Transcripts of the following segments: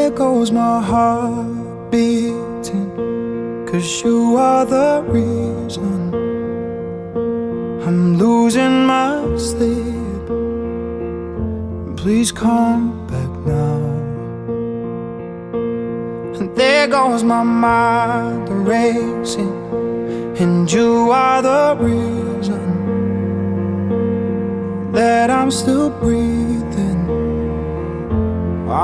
There goes my heart beating, 'cause you are the reason I'm losing my sleep. Please come back now. And there goes my mind racing, and you are the reason that I'm still breathing.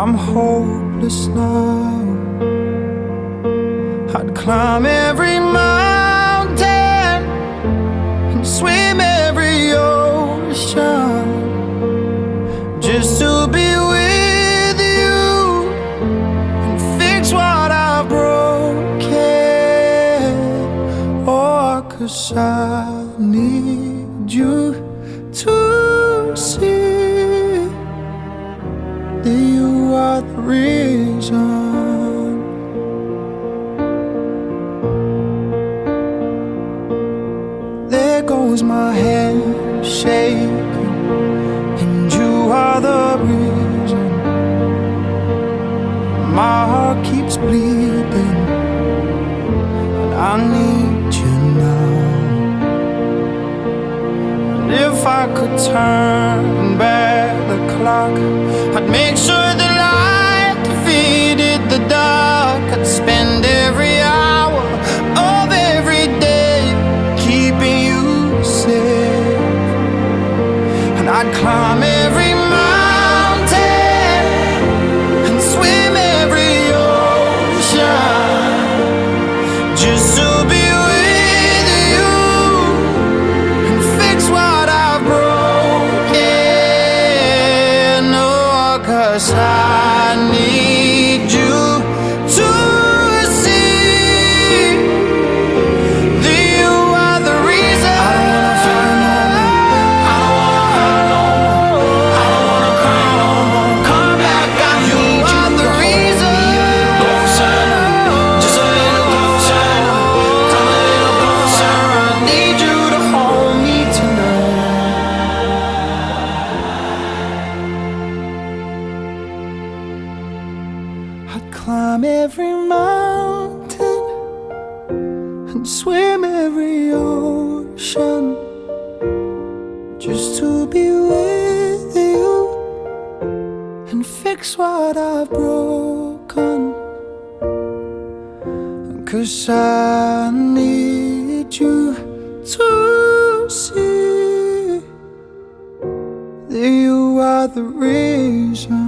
I'm hopeless now. I'd climb every mountain and swim every ocean just to be with you and fix what I've broken. Oh, 'cause I need you to see that you are the reason. There goes my hand shaking, and you are the reason. My heart keeps bleeding, and I need you now. And if I could turn back the clock, I'd make sure the light defeated the dark. I'd spend every hour of every day keeping you safe, and I'd climb every mountain and swim every ocean just to be with you and fix what I've broken. Oh, 'cause I need you to see that you are the reason. I don't wanna fight no more. I don't wanna hurt no more. I don't wanna cry no more. Come back, I need you are the reason. Closer, just a little closer. Come a little closer. I need you to hold me tonight. I'd climb every mountain and swim every ocean just to be with you and fix what I've broken. 'Cause I need you to see that you are the reason.